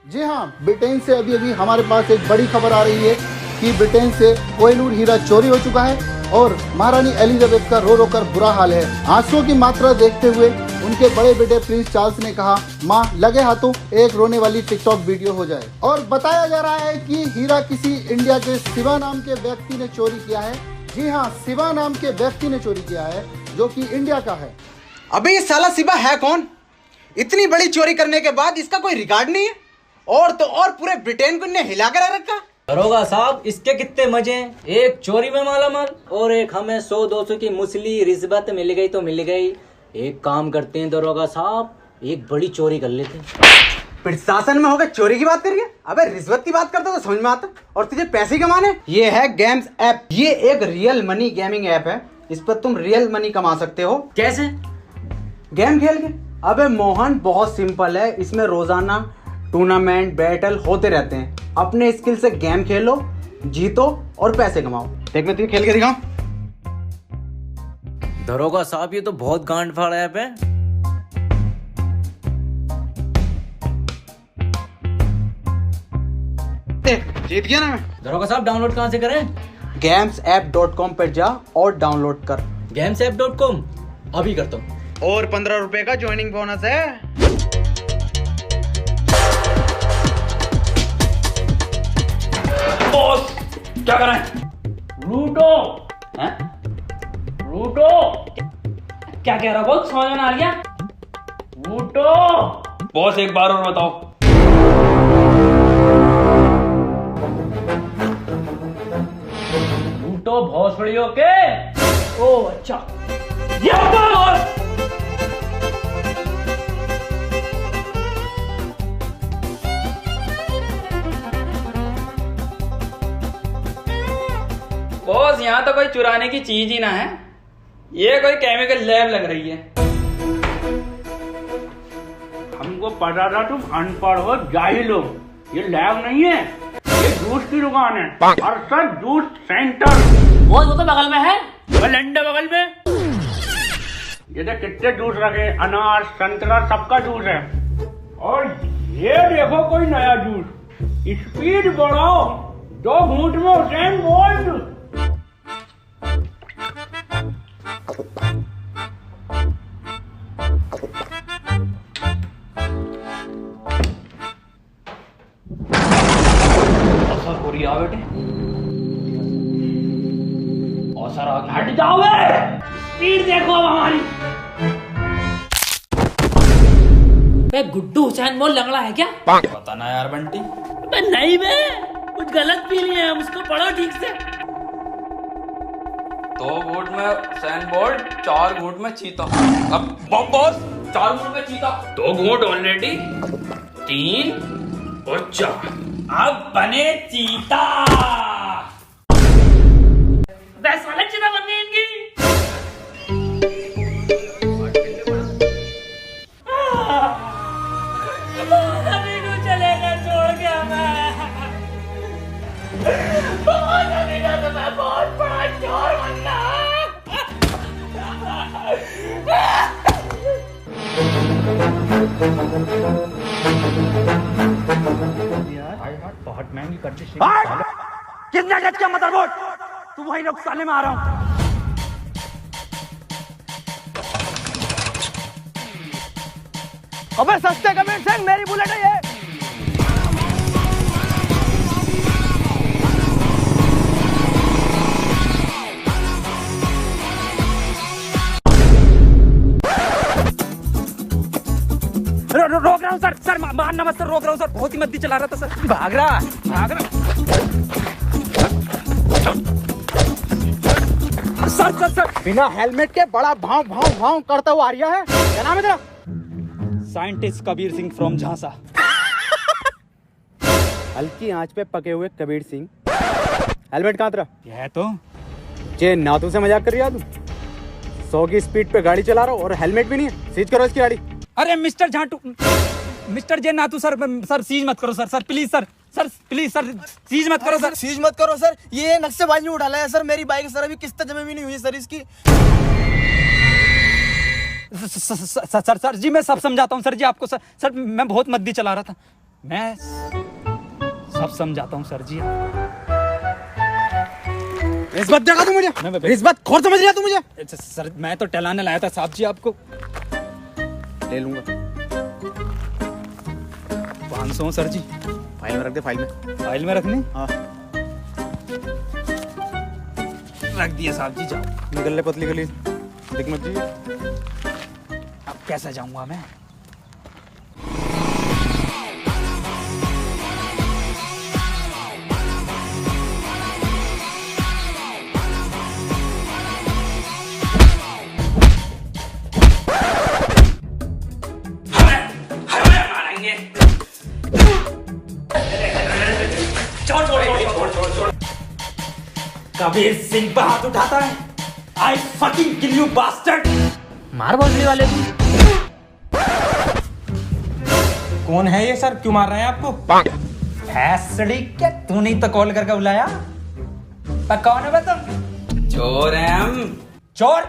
जी हाँ, ब्रिटेन से अभी अभी हमारे पास एक बड़ी खबर आ रही है कि ब्रिटेन से कोहिनूर हीरा चोरी हो चुका है और महारानी एलिजाबेथ का रो रो कर बुरा हाल है। आंसुओं की मात्रा देखते हुए उनके बड़े बेटे प्रिंस चार्ल्स ने कहा, माँ लगे हाथों एक रोने वाली टिकटॉक वीडियो हो जाए। और बताया जा रहा है कि हीरा किसी इंडिया के शिवा नाम के व्यक्ति ने चोरी किया है। जी हाँ, शिवा नाम के व्यक्ति ने चोरी किया है जो कि इंडिया का है। अबे ये साला शिवा है कौन? इतनी बड़ी चोरी करने के बाद इसका कोई रिकॉर्ड नहीं है और तो और पूरे ब्रिटेन को इन्हें हिला कर रखा। दरोगा साहब इसके कितने मजे हैं, एक चोरी में मालामाल और एक हमें 100-200 की मुसली रिश्वत मिल गई तो मिल गई। एक काम करते हैं दरोगा साहब, एक बड़ी चोरी कर लेते हैं। प्रशासन में होकर चोरी की बात कर रही है? अबे रिश्वत की बात करता तो समझ में आता। और तुझे पैसे कमाने? ये है गेम्स ऐप। ये एक रियल मनी गेमिंग ऐप है। इस पर तुम रियल मनी कमा सकते हो। कैसे? गेम खेल के। अबे मोहन बहुत सिंपल है। इसमें रोजाना टूर्नामेंट बैटल होते रहते हैं। अपने स्किल से गेम खेलो, जीतो और पैसे कमाओ। देख मैं तुझे खेल के दिखाऊं। दरोगा साहब ये तो बहुत गांड फाड़ ऐप है। जीत गया ना मैं। दरोगा साहब डाउनलोड कहाँ से करें? gamesapp.com पर जा और डाउनलोड कर। gamesapp.com अभी करता हूँ। और 15 रुपए का ज्वाइनिंग बोनस है। बॉस क्या कर रहे हैं? लूटो हैं? लूटो क्या कह रहा बॉस? समझ में आ गया? लूटो बॉस, एक बार और बताओ। लूटो भोसड़ियों के। ओ अच्छा, ये बॉस। बॉस यहाँ तो कोई चुराने की चीज ही ना है, ये कोई केमिकल लैब लग रही है। हमको पता था तुम अनपढ़ हो, जाहिल हो। ये लैब नहीं है, ये जूस की दुकान है। और सर जूस सेंटर वो तो बगल में है, वो लंडे बगल में। ये तो कितने जूस रखे, अनार संतरा सबका जूस है। और ये देखो कोई नया जूस, स्पीड बढ़ाओ, 2 घूंट में हुसैन बोल्ट। बेटे और सर आगे हट जाओ, स्पीड देखो अब हमारी। गुड्डू हुसैन बोल लंगड़ा है क्या? पता ना यार बंटी। नहीं बे, कुछ गलत पी लिए हम, उसको पढ़ो ठीक से। 2 घूंट में हुसैन बोल्ट, 4 घूंट में चीता। अब बॉस 4 घूंट में चीता। 2 घूंट ऑलरेडी, 3 और 4। अब बने चीता। साले चीता बन गई इनकी। अभी को चलेगा छोड़ के हमें। अभी का तो मैं बहुत बड़ा चोर बनना। बहुत महंगी कर दी। कितने गज का मदरबोर्ड? तू वही लोग साले में आ रहा हूं। अबे सस्ते कमेंट सिंह, मेरी बुलेट है ये। रोक रहा हूँ सर, सर मारना मत सर, रोक रहा हूँ सर, बहुत ही मद्दी चला रहा था सर। भाग रहा सर सर सर। बिना हेलमेट के बड़ा भाव भाव भाव करता हुआ आ रहा है। क्या नाम है तेरा? साइंटिस्ट कबीर सिंह फ्रॉम झांसा। हल्की आंच पे पके हुए कबीर सिंह। हेलमेट कहाँ तेरा? है तो जे नातू से मजाक कर रही है तू? 100 की स्पीड पे गाड़ी चला रहा हो और हेलमेट भी नहीं है। सीज करो इसकी गाड़ी। अरे मिस्टर झांटू, मिस्टर जे नातू सर, सर सीज मत करो sir, sir please sir, sir please sir seize मत करो सर, सीज मत करो सर। ये नक्शेबाजी में उठाला है सर मेरी बाइक सर, अभी किस्त जमा भी नहीं हुई सर इसकी। सर जी मैं सब समझाता हूँ सर जी आपको। सर मैं बहुत मद्दी चला रहा था। मैं सब समझाता हूँ सर जी। रिश्वत देगा तू मुझे? रिश्वत खोर समझ लिया तू मुझे? सर मैं तो टहलाने लाया था साहब जी आपको। ले लूंगा। 500 सर जी। फाइल में रख दे, फाइल में। फाइल में रखने? हाँ। रख दिए साहब जी, जाओ। निकल ले पतली गली, दिख मत जी। अब कैसे जाऊंगा मैं? कबीर सिंह पर हाथ उठाता है। I fucking kill you bastard! मार भोसड़ी वाले को। कौन है ये सर? क्यों मार रहे हैं आपको? भैंसड़ी क्या तूने तो कॉल करके बुलाया? पर कौन है तुम? चोर है हम। चोर?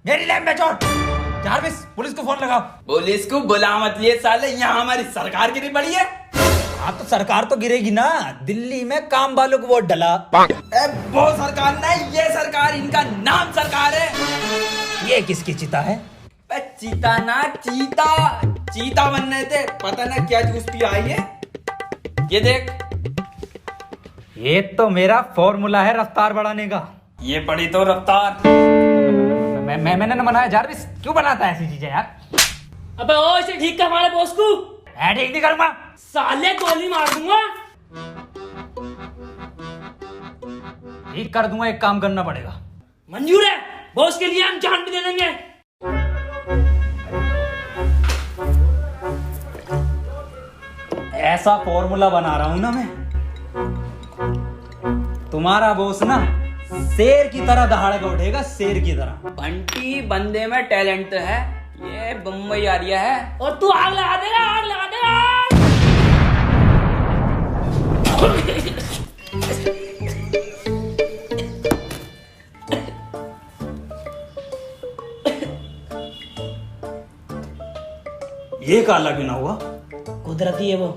मेरी लैब में चोर? जारविस पुलिस को फोन लगाओ। पुलिस को बुला मत लिए साले, यहाँ हमारी सरकार गिरी पड़ी है। हाँ तो सरकार तो गिरेगी ना। दिल्ली में काम वालों को वोट डला। वो सरकार नहीं, ये सरकार, इनका नाम सरकार है। ये किसकी चिता है? चीता ना चीता, चीता बनने थे, पता ना क्या जूस पी आई है। ये देख, ये तो मेरा फॉर्मूला है रफ्तार बढ़ाने का। ये पड़ी तो रफ्तार। मैंने ना बनाया। जारविस क्यों बनाता है ऐसी चीजें यार? अबे ओ इसे ठीक कर हमारे बॉस को। मैं ठीक नहीं करूंगा साले, गोली मार दूंगा। ठीक कर दूंगा। एक काम करना पड़ेगा। मंजूर है, बॉस के लिए हम जान भी दे देंगे। ऐसा फॉर्मूला बना रहा हूं ना मैं, तुम्हारा बॉस ना शेर की तरह दहाड़ेगा उठेगा, शेर की तरह। बंटी बंदे में टैलेंट तो है, ये बम्बई आ रिया है। और तू आग लगा देगा, आग लगा देगा। ये काला क्यों ना हुआ? कुदरती है वो।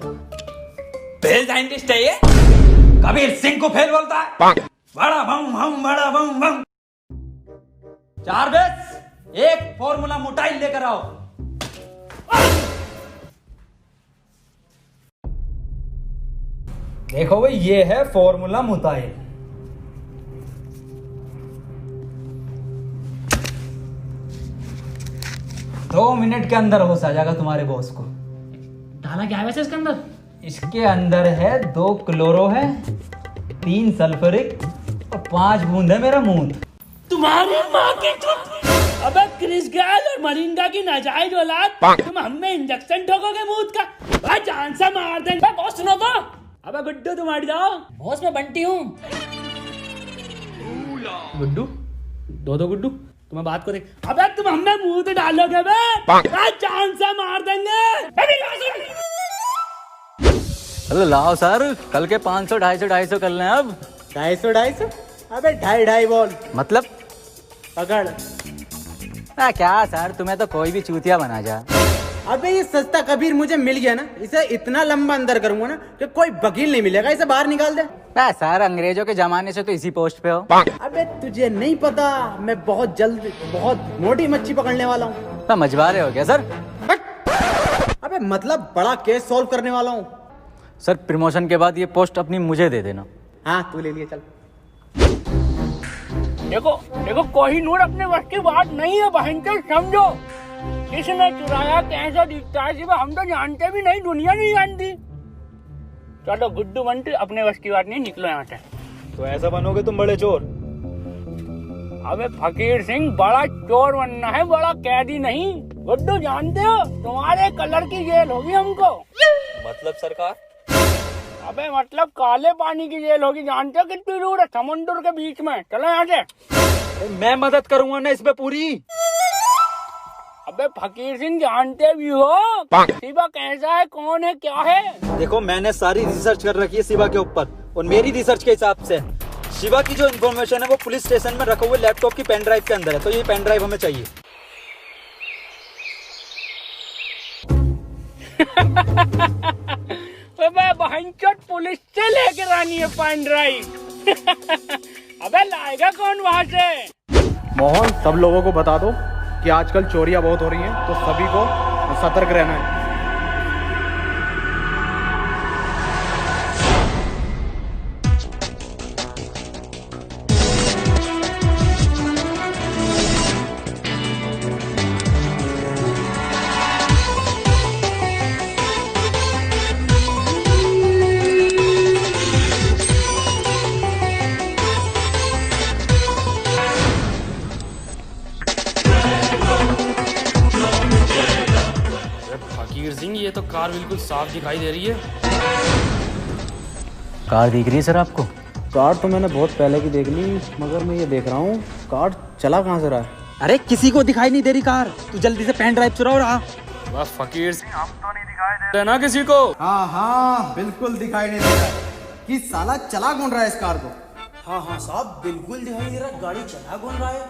फेल साइंटिस्ट है ये। कबीर सिंह को फेल बोलता है। बड़ा बम बम, बड़ा बम बम। जारविस एक फॉर्मूला मोटाइल लेकर आओ। देखो भाई, ये है फॉर्मूला मोटाइल। दो मिनट के अंदर होश आ जाएगा तुम्हारे बॉस को। डाला क्या है वैसे इसके अंदर? इसके अंदर है 2 क्लोरो है, 3 सल्फ्यूरिक और 5 बूंद है मेरा मूत। तुम्हारी माँ की चुप। अबे क्रिस गेल और मरिंगा की नाजायज औलाद, तुम हमें इंजेक्शन ठोकोगे मूत का? भाई जान से मार देंगे। बॉस सुनो तो। अबे गुड्डू तुम हट जाओ। बॉस मैं बंटी हूँ। गुड्डू, दो गुड्डू, तुम्हें बात को देख। अबे तुम हमें मुंह तो डालोगे बे? भाई जान से मार देंगे। अरे लाओ सर, कल के 500 250 कर लें अब। 250? अबे 2.5 बॉल मतलब पकड़। क्या सर, तुम्हें तो कोई भी चूतिया बना जा। अबे ये सस्ता कबीर मुझे मिल गया ना, इसे इतना लंबा अंदर करूंगा ना कि कोई वकील नहीं मिलेगा, इसे बाहर निकाल दे। सर अंग्रेजों के जमाने से तो इसी पोस्ट पे हो। अबे तुझे नहीं पता, मैं बहुत जल्द बहुत मोटी मच्छी पकड़ने वाला हूँ। तो मछुआरे हो गया सर? अबे मतलब बड़ा केस सॉल्व करने वाला हूँ। सर प्रमोशन के बाद ये पोस्ट अपनी मुझे दे देना। हाँ तू ले लिया, चल। देखो देखो, कोहिनूर अपने वक्त की बात नहीं है बहन के, समझो। किसने चुराया, कैसा दिखता है, सिर्फ हम तो जानते भी नहीं, दुनिया नहीं जानती। चलो गुड्डू बंटी, अपने वश की बात नहीं, निकलो यहाँ से। तो ऐसा बनोगे तुम बड़े चोर? अबे फकीर सिंह, बड़ा चोर बनना है, बड़ा कैदी नहीं। गुड्डू जानते हो, तुम्हारे कलर की जेल होगी हमको। मतलब सरकार? अबे मतलब काले पानी की जेल होगी, जानते हो कितनी दूर है? समुद्र के बीच में। चलो यहाँ से। मैं मदद करूंगा ना इसमें पूरी। अबे फकीर सिंह, जानते भी हो शिवा कैसा है, कौन है, क्या है? देखो मैंने सारी रिसर्च कर रखी है शिवा के ऊपर, और मेरी रिसर्च के हिसाब से शिवा की जो इन्फॉर्मेशन है वो पुलिस स्टेशन में रखे हुए लैपटॉप की पेन ड्राइव के अंदर है, तो ये पेन ड्राइव हमें चाहिए। अबे बहनचोद पुलिस से लेकर आनी है पेन ड्राइव। अबे लाएगा कौन वहां से? मोहन, सब लोगों को बता दो कि आजकल चोरियां बहुत हो रही हैं, तो सभी को सतर्क रहना है। फकीर सिंह, ये तो कार बिल्कुल साफ दिखाई दे रही है। कार दिख रही है सर आपको? कार तो मैंने बहुत पहले की देख ली, मगर मैं ये देख रहा हूँ कार चला कहाँ से रहा है। अरे किसी को दिखाई नहीं दे रही कार, तू जल्दी से पेन ड्राइव चुराओ रहा। बस फकीर सिंह, हम तो नहीं दिखाई दे रहे ना किसी को। हाँ हाँ बिल्कुल दिखाई नहीं दे रहा कि साला चला कौन रहा है इस कार को। हाँ हाँ साहब, बिल्कुल दिखाई दे रहा, गाड़ी चला कौन रहा है।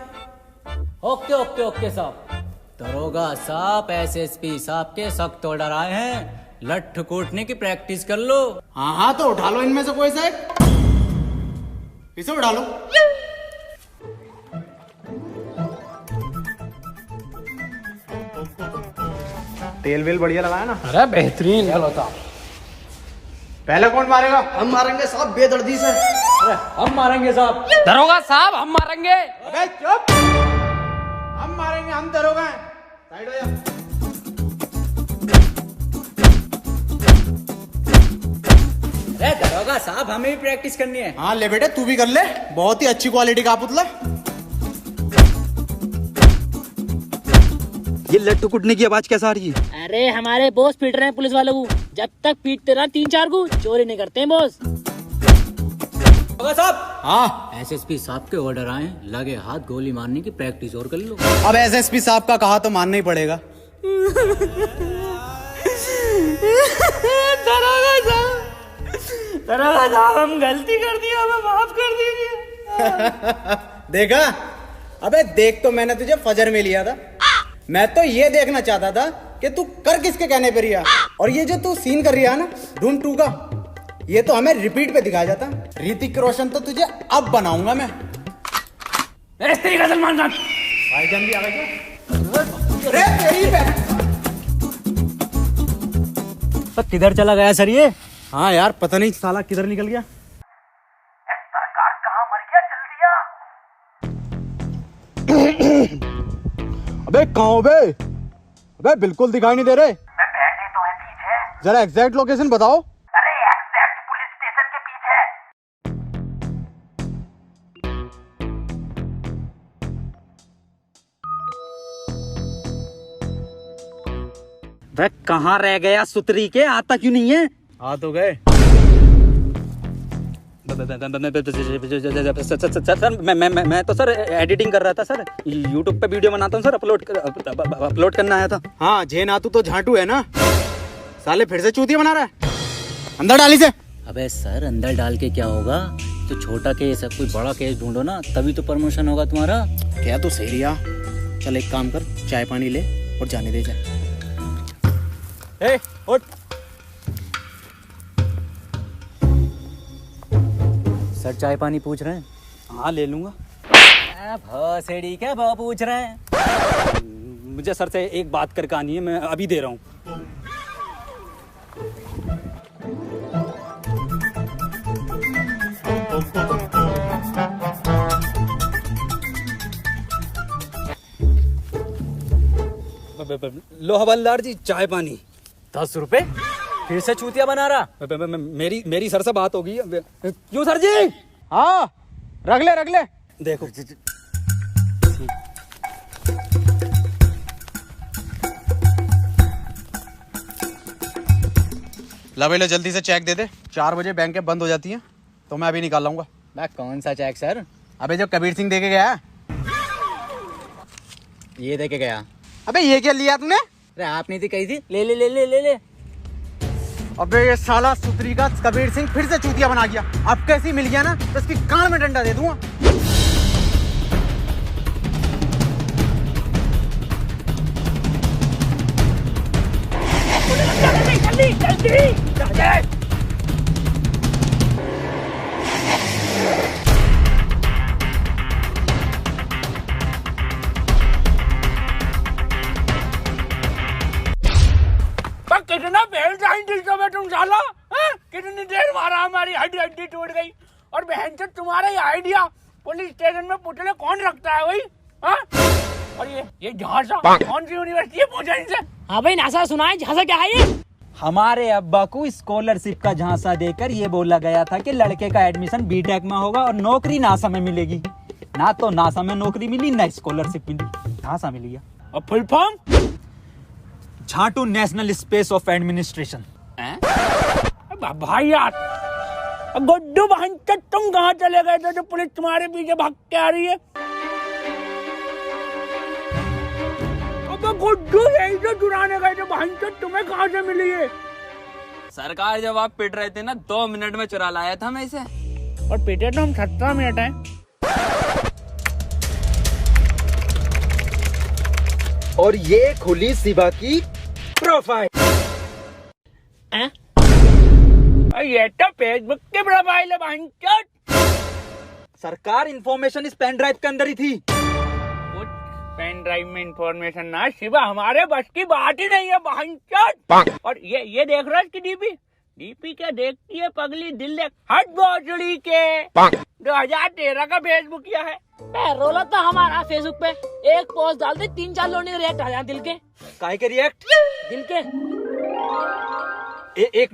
ओके ओके ओके साहब। दरोगा साहब एसएसपी साहब के सख्त ऑर्डर आए हैं, लठ कूटने की प्रैक्टिस कर लो। हाँ हाँ तो उठा लो इनमें से कोई सा एक, इसे उठा लो। तेल वेल बढ़िया लगाया ना? अरे बेहतरीन। पहले कौन मारेगा? हम मारेंगे साहब बेदर्दी से। हम मारेंगे साहब। दरोगा साहब, हम मारेंगे। अबे चुप! हम मारेंगे, हम दरोगा हैं। साइड हो जा। अरे दरोगा साहब, हमें भी प्रैक्टिस करनी है। हाँ ले बेटे, तू भी कर ले, बहुत ही अच्छी क्वालिटी का पुतला। ये लट्टू कुटने की आवाज कैसा आ रही है? अरे हमारे बॉस पीट रहे हैं पुलिस वालों को, जब तक पीटते रहा 3-4 को चोरी नहीं करते हैं बॉस। दरोगा साहब, हाँ एसएसपी साहब के ऑर्डर आए, लगे हाथ गोली मारने की प्रैक्टिस और कर लो। अब एसएसपी साहब का कहा तो मानना ही पड़ेगा। दरोगा साहब हम गलती कर दी, हमें माफ कर दीजिए। देखा, अबे देख तो मैंने तुझे फजर में लिया था, मैं तो ये देखना चाहता था कि तू कर किसके कहने पर रिया। और ये जो तू सीन कर रहा है ना धूम 2 का, ये तो हमें रिपीट पे दिखाया जाता। ऋतिक रोशन तो तुझे अब बनाऊंगा मैं। इस तरीके सलमान खान। भाईजान भी आ गए क्या? अरे तेरी बहन। तो किधर चला गया सर ये? हाँ यार पता नहीं साला किधर निकल गया। अबे कहाँ हो बे? अबे बिल्कुल दिखाई नहीं दे रहे। बैठे तो है पीछे। जरा एग्जैक्ट लोकेशन बताओ। अरे एग्जैक्ट पुलिस स्टेशन के पीछे। वह कहाँ रह गया सुतरी के, आता क्यों नहीं है? आ तो गए। सर मैं तो सर एडिटिंग कर रहा था सर, यूट्यूब पे वीडियो बनाता हूँ सर, अपलोड करना आया था। हाँ जे नातू तो झांटू है ना, साले फिर से चूतिया बना रहा है। अंदर डाली से। अबे सर अंदर डाल के क्या होगा, तो छोटा केस है, कोई बड़ा केस ढूंढो ना, तभी तो प्रमोशन होगा तुम्हारा। क्या तू सही रिया, चल एक काम कर, चाय पानी ले और जाने दे जा। ए, उठ। सर चाय पानी पूछ रहे हैं? हाँ ले लूंगा। भौसेड़ी क्या भाव पूछ रहे हैं? मुझे सर से एक बात करके आनी है, मैं अभी दे रहा हूँ। लो हवलदार जी, चाय पानी। 10 रुपए? फिर से चूतिया बना रहा? मेरी सर से बात होगी। क्यों सर जी? हाँ रख ले। देखो ला भाई, जल्दी से चेक दे दे। 4 बजे बैंकें बंद हो जाती हैं, तो मैं अभी निकाल लाऊंगा। मैं कौन सा चेक सर? अबे जो कबीर सिंह दे के गया। ये दे के गया। अबे ये क्या लिया तूने? अरे आप नहीं थी कही थी, ले ले ले ले ले ले। अबे ये साला सुतरी का कबीर सिंह फिर से चूतिया बना गया। अब कैसी मिल गया ना तो इसकी कान में डंडा दे दूंगा। जल्दी जल्दी कितना फेल साइंटिस्ट हो बे तुम साला, कितनी देर मारा हमारी हड्डी हड्डी टूट गई। और बहन से तुम्हारा ये आइडिया पुलिस स्टेशन में पुतले कौन रखता है भाई? और ये झांसा कौन सी यूनिवर्सिटी है, पूछा इनसे। हाँ भाई नासा सुना है, झांसा क्या है ये? हमारे अब्बा को स्कॉलरशिप का झांसा देकर ये बोला गया था कि लड़के का एडमिशन बीटेक में होगा और नौकरी नासा में मिलेगी। ना तो नासा में नौकरी मिली, ना स्कॉलरशिप मिली, झांसा मिल गया। और फुल फॉर्म? झाटू नेशनल स्पेस ऑफ एडमिनिस्ट्रेशन। भाई यार, गुड्डू बहन तुम कहाँ चले गए थे जो पुलिस तुम्हारे पीछे भाग के आ रही है? गुड्डू यही जो चुराने गए थे बहन, तुम्हें कहाँ से मिली है? सरकार जब आप पिट रहे थे ना, 2 मिनट में चुरा लाया था मैं इसे। और पिटे तो हम 17 मिनट हैं। और ये खुली शिवा की प्रोफाइल। ये तो फेसबुक की प्रोफाइल है बहन। सरकार इंफॉर्मेशन इस पेन ड्राइव के अंदर ही थी। पेन ड्राइव में इंफॉर्मेशन ना शिवा, हमारे बस की बात ही नहीं है बहन। और ये देख रहा है इसकी डीपी क्या देखती है पगली, दिल देख हट भोसड़ी के 2013 का फेसबुक किया है। रोला तो हमारा फेसबुक पे एक पोस्ट डाल दे, 3-4 लोग रिएक्ट आ जाए दिल के। काहे के रिएक्ट? दिल के। एक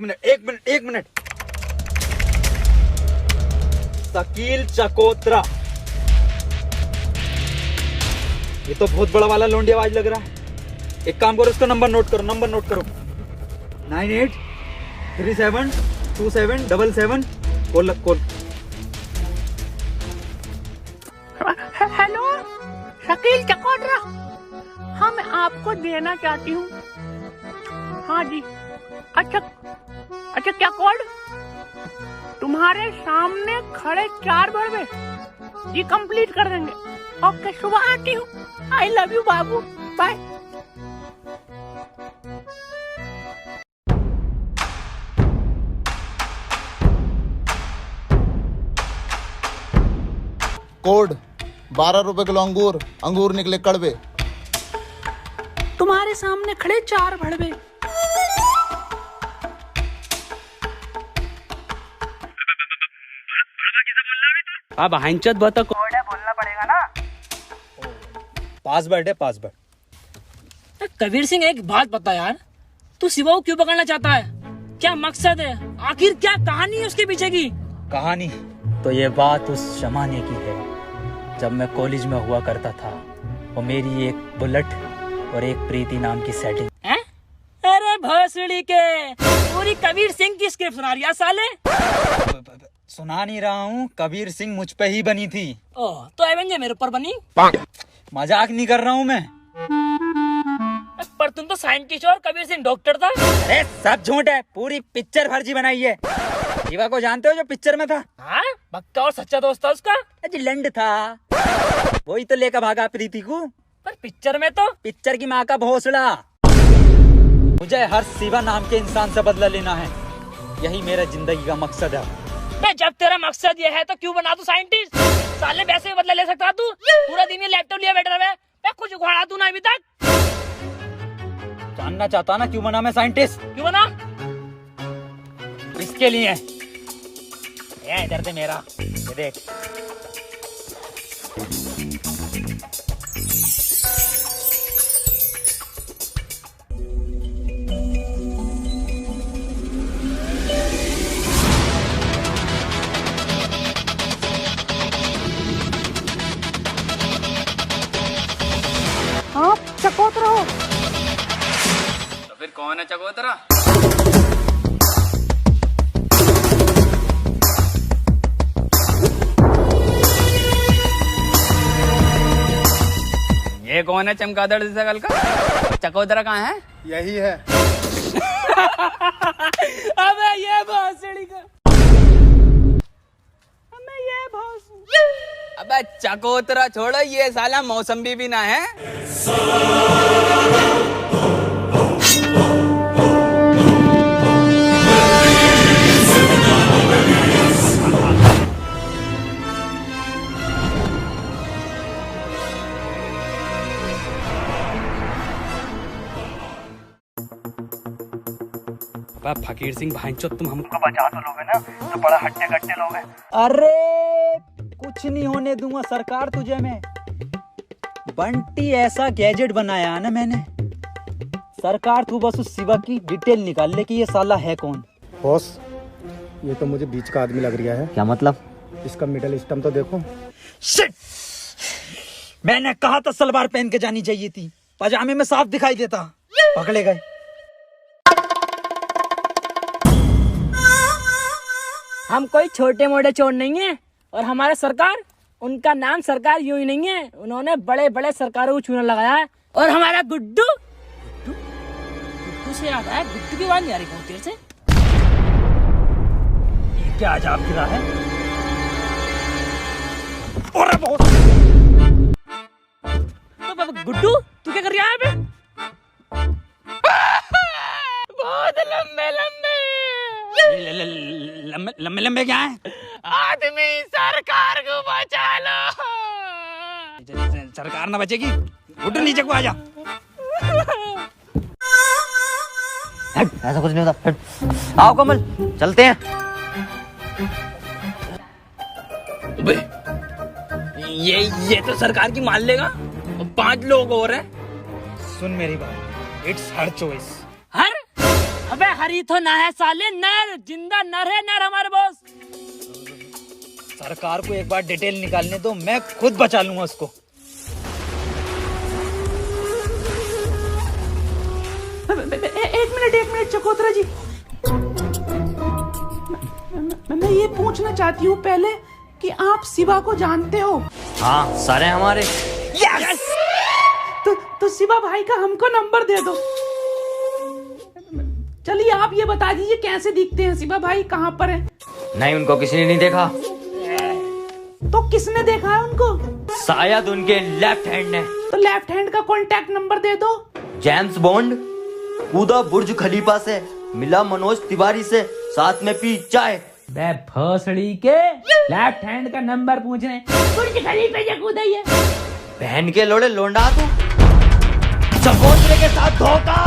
मिनट। शकील चकोत्रा, ये तो बहुत बड़ा वाला लोंडी आवाज लग रहा है। एक काम करो, इसका नंबर नोट करो 98372777 कॉल। हेलो शकील चकोत्रा, हाँ मैं आपको देना चाहती हूँ। हाँ जी, अच्छा क्या कोड? तुम्हारे सामने खड़े 4 बड़वे जी, कंप्लीट कर देंगे। ओके, सुबह आती हूँ। आई लव यू बाबू, बाय। कोड 12 रुपए किलो अंगूर निकले कड़वे। तुम्हारे सामने खड़े 4 भड़वे। अब हंचत बता कोड है, बोलना पड़ेगा ना। पासवर्ड है, पासवर्ड। कबीर सिंह एक बात बता यार, तू शिवा को क्यों पकड़ना चाहता है? क्या मकसद है? आखिर क्या कहानी है उसके पीछे की? कहानी तो ये बात उस जमाने की है जब मैं कॉलेज में हुआ करता था। वो मेरी एक बुलेट और एक प्रीति नाम की सेटिंग। अरे भोसड़ी के, पूरी कबीर सिंह की स्क्रिप्ट सुना रही है साले। सुना नहीं रहा हूँ, कबीर सिंह मुझ पे ही बनी थी। ओह, तो एवेंजर मेरे ऊपर बनी? मजाक नहीं कर रहा हूँ मैं। पर तुम तो साइंटिस्ट और कबीर सिंह डॉक्टर था। अरे सब झूठ है, पूरी पिक्चर फर्जी बनाई है। शिवा को जानते हो जो पिक्चर में था? हाँ, पक्का और सच्चा दोस्त था उसका। लंड था, वही तो लेकर भागा प्रीति को। पर पिक्चर में तो पिक्चर की माँ का भोसड़ा। मुझे हर शिवा नाम के इंसान से बदला लेना है, यही मेरा जिंदगी का मकसद है। जब तेरा मकसद ये है तो क्यों बना तू साइंटिस्ट? साले वैसे ही बदला ले सकता तू। पूरा दिन ये लैपटॉप लिया बैठा है, मैं कुछ उखाड़ा तू ना अभी तक। जानना चाहता ना क्यों बना मैं साइंटिस्ट? क्यों बना? इसके लिए। ये इधर से मेरा ये देख। हाँ, चकोतरा हो। तो फिर कौन है चकोतरा? ये कौन है चमगादड़ जैसा कल का? चकोतरा कहाँ है? यही है। अबे ये भोसड़ी का। अबे चकोतरा छोड़ो, ये साला मौसम्बी भी ना है। अबे फकीर सिंह भाईचोद, तुम हमको बचा तो लोगे ना, तो बड़ा हट्टे कट्टे लोगे। अरे कुछ नहीं होने दूंगा सरकार तुझे मैं। बंटी ऐसा गैजेट बनाया है ना मैंने, सरकार तू बस उस शिवा की डिटेल निकाल ले कि ये साला है कौन। बॉस, ये तो मुझे बीच का आदमी लग रहा है। क्या मतलब? इसका मिडल स्टम तो देखो। शिट! मैंने कहा था सलवार पहन के जानी चाहिए थी, पजामे में साफ दिखाई देता। पकड़े गए। हम कोई छोटे मोटे चोर नहीं है, और हमारा सरकार, उनका नाम सरकार यूं ही नहीं है, उन्होंने बड़े बड़े सरकारों को चूना लगाया है। और हमारा गुड्डू गुड्डू से याद आया, गुड्डू की बात नहीं आ रही बहुत देर से। ये क्या अजाब गिरा है? अरे बहुत गुड्डू तू क्या कर रहा है अबे? बहुत लंबे लंबे लंबे लंबे क्या है? आदमी, सरकार को बचा लो। सरकार ना बचेगी, उठ नीचे को आजा। ऐसा कुछ नहीं होता। आओ कमल, चलते हैं। ये तो सरकार की मान लेगा, 5 लोग और हैं। सुन मेरी बात, इट्स हर चॉइस। हर? अबे हरी तो ना है साले, नर, जिंदा नर है, नर हमारे बॉस। सरकार को एक बार डिटेल निकालने दो, मैं खुद बचा लूंगा उसको। एक मिनट चकोतरा जी, मैं ये पूछना चाहती हूँ पहले कि आप शिवा को जानते हो? हाँ, सारे हमारे। यस! तो शिवा भाई का हमको नंबर दे दो। चलिए आप ये बता दीजिए कैसे दिखते हैं शिवा भाई, कहाँ पर है? नहीं, उनको किसी ने नहीं देखा। तो किसने देखा है उनको? शायद उनके लेफ्ट हैंड ने। तो लेफ्ट हैंड का कॉन्टैक्ट नंबर दे दो। जेम्स बॉन्ड कूदा बुर्ज खलीफा से, मिला मनोज तिवारी से, साथ में पी चाय। बे भोसड़ी के, लेफ्ट हैंड का नंबर पूछ रहे हैं, बुर्ज खलीफा से कूदा ही है। बहन के लोड़े लोंडा तू, चकोतरे के साथ धोखा।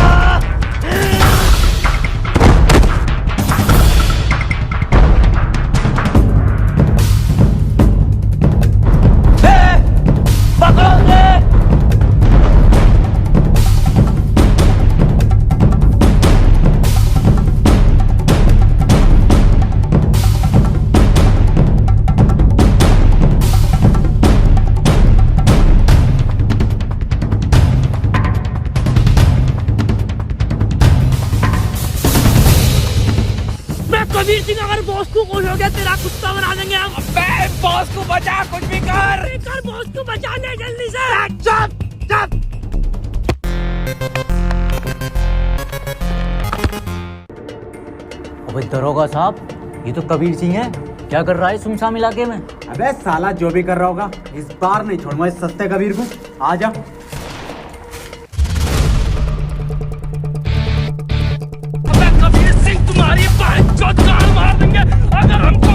कबीर सिंह, अगर बॉस को खुश हो गया तेरा कुत्ता बना देंगे हम। अबे बॉस को बचा, कुछ भी कर बॉस को बचा ले जल्दी से। चुप। अबे दरोगा साहब, ये तो कबीर सिंह है, क्या कर रहा है सुनसान इलाके में? अबे साला जो भी कर रहा होगा, इस बार नहीं छोड़ूंगा इस सस्ते कबीर को। आजा। कबीर सिंह तुम्हारी बाइक मार देंगे अगर हमको।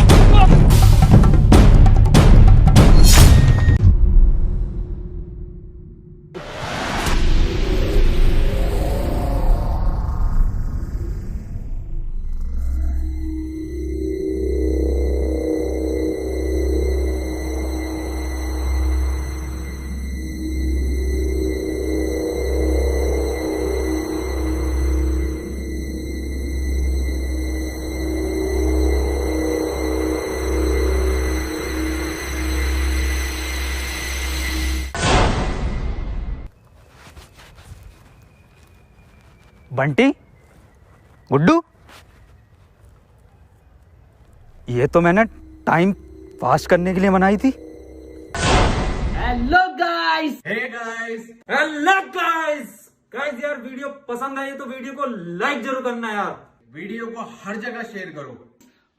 बंटी, गुड्डू, ये तो मैंने टाइम पास करने के लिए बनाई थी। Hello guys. हेलो गाइस यार, वीडियो पसंद आई तो वीडियो को लाइक जरूर करना यार, वीडियो को हर जगह शेयर करो।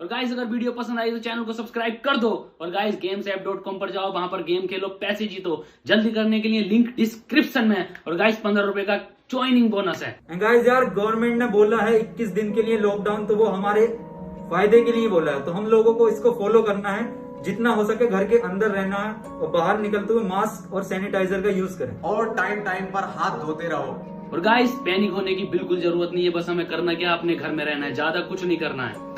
और गाइस अगर वीडियो पसंद आई तो चैनल को सब्सक्राइब कर दो। और गाइस gamesapp.com पर जाओ, वहां पर गेम खेलो, पैसे जीतो। जल्दी करने के लिए लिंक डिस्क्रिप्शन में है। और गाइस 15 रुपए का ज्वाइनिंग बोनस है। गाइस यार, गवर्नमेंट ने बोला है 21 दिन के लिए लॉकडाउन, तो वो हमारे फायदे के लिए बोला है, तो हम लोगों को इसको फॉलो करना है। जितना हो सके घर के अंदर रहना है और बाहर निकलते हुए मास्क और सैनिटाइजर का यूज करें। और टाइम टाइम पर हाथ धोते रहो। और गाइस पैनिक होने की बिल्कुल जरूरत नहीं है, बस हमें करना क्या, अपने घर में रहना है, ज्यादा कुछ नहीं करना है।